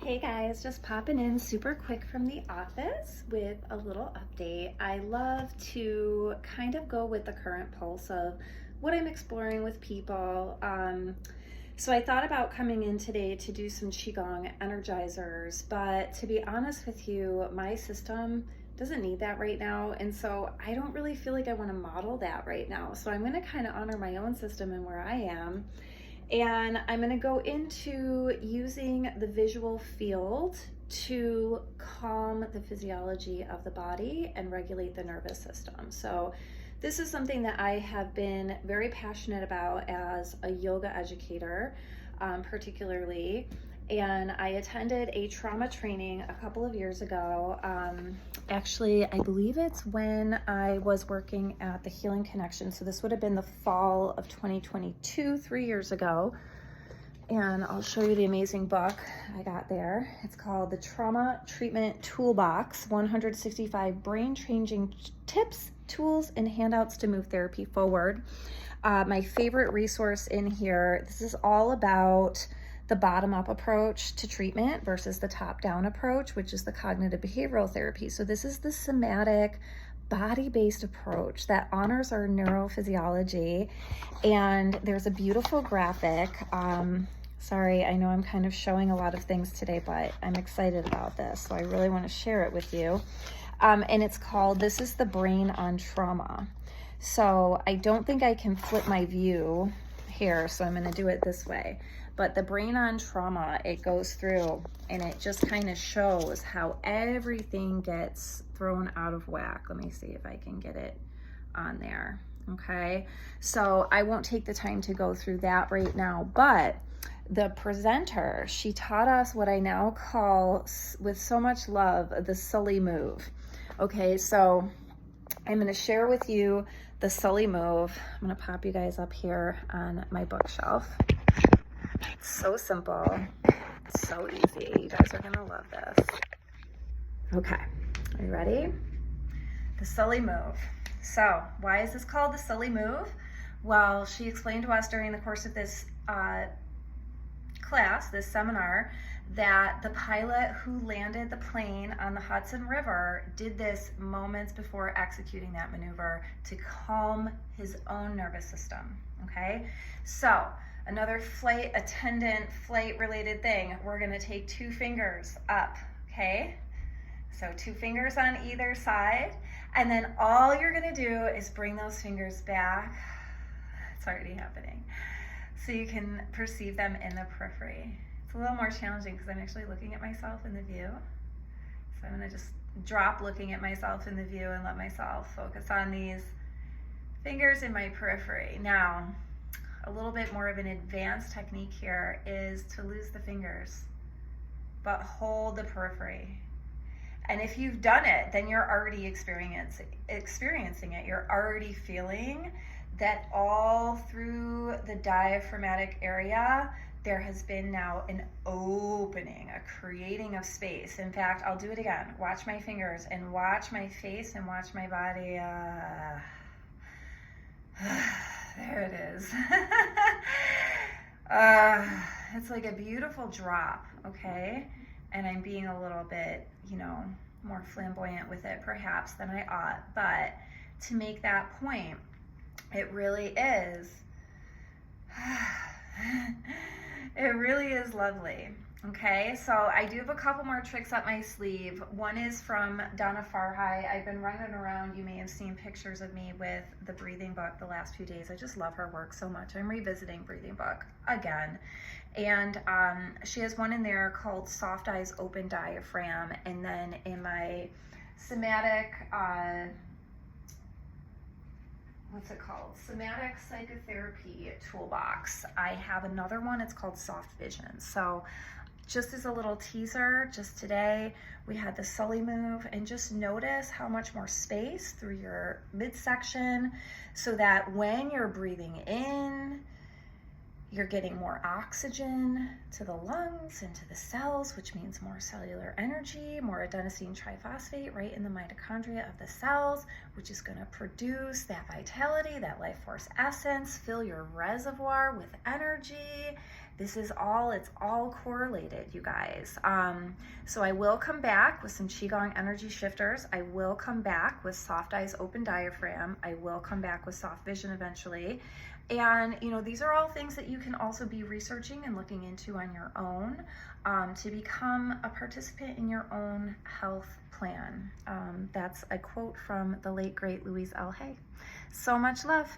Hey guys, just popping in super quick from the office with a little update. I love to kind of go with the current pulse of what I'm exploring with people. So I thought about coming in today to do some Qigong energizers, but to be honest with you, my system doesn't need that right now. And so I don't really feel like I want to model that right now. So I'm going to kind of honor my own system and where I am. And I'm going to go into using the visual field to calm the physiology of the body and regulate the nervous system. So this is something that I have been very passionate about as a yoga educator, particularly. And I attended a trauma training a couple of years ago. Actually, I believe it's when I was working at the Healing Connection. So this would have been the fall of 2022, 3 years ago. And I'll show you the amazing book I got there. It's called The Trauma Treatment Toolbox, 165 brain-changing tips, tools, and handouts to move therapy forward. My favorite resource in here, this is all about the bottom-up approach to treatment versus the top-down approach, which is the cognitive behavioral therapy. So this is the somatic, body-based approach that honors our neurophysiology. And there's a beautiful graphic. Sorry, I know I'm kind of showing a lot of things today, but I'm excited about this, so I really want to share it with you. And it's called, This is the Brain on Trauma. So I don't think I can flip my view here, so I'm going to do it this way. But the brain on trauma, it goes through and it just kind of shows how everything gets thrown out of whack. Let me see if I can get it on there. Okay, so I won't take the time to go through that right now, but the presenter, she taught us what I now call, with so much love, the Sully Move. Okay, so I'm going to share with you the Sully Move. I'm going to pop you guys up here on my bookshelf. It's so simple. It's so easy. You guys are going to love this. Okay, are you ready? The Sully Move. So why is this called the Sully Move? Well, she explained to us during the course of this class, this seminar, that the pilot who landed the plane on the Hudson River did this moments before executing that maneuver to calm his own nervous system. Okay, so another flight attendant, flight related thing, we're going to take 2 fingers up. Okay, so 2 fingers on either side, and then all you're going to do is bring those fingers back. It's already happening, so you can perceive them in the periphery. It's a little more challenging because I'm actually looking at myself in the view. So I'm going to just drop looking at myself in the view and let myself focus on these fingers in my periphery. Now, a little bit more of an advanced technique here is to lose the fingers, but hold the periphery. And if you've done it, then you're already experiencing it. You're already feeling that all through the diaphragmatic area, there has been now an opening, a creating of space. In fact, I'll do it again. Watch my fingers and watch my face and watch my body. There it is. It's like a beautiful drop, okay? And I'm being a little bit, more flamboyant with it perhaps than I ought. But to make that point, it really is, it really is lovely. Okay, so I do have a couple more tricks up my sleeve. One is from Donna Farhai. I've been running around. You may have seen pictures of me with the breathing book the last few days. I just love her work so much. I'm revisiting breathing book again. And she has one in there called Soft Eyes, Open Diaphragm. And then in my somatic, what's it called? Somatic Psychotherapy Toolbox, I have another one. It's called Soft Vision. So just as a little teaser, just today we had the Sully Move, and just notice how much more space through your midsection so that when you're breathing in, You're getting more oxygen to the lungs and to the cells, which means more cellular energy, more adenosine triphosphate right in the mitochondria of the cells, which is going to produce that vitality, that life force essence, fill your reservoir with energy. This is all, it's all correlated, you guys. So I will come back with some Qigong energy shifters. I will come back with soft eyes, open diaphragm. I will come back with soft vision eventually. And, you know, these are all things that you can also be researching and looking into on your own to become a participant in your own health plan. That's a quote from the late, great Louise L. Hay. So much love.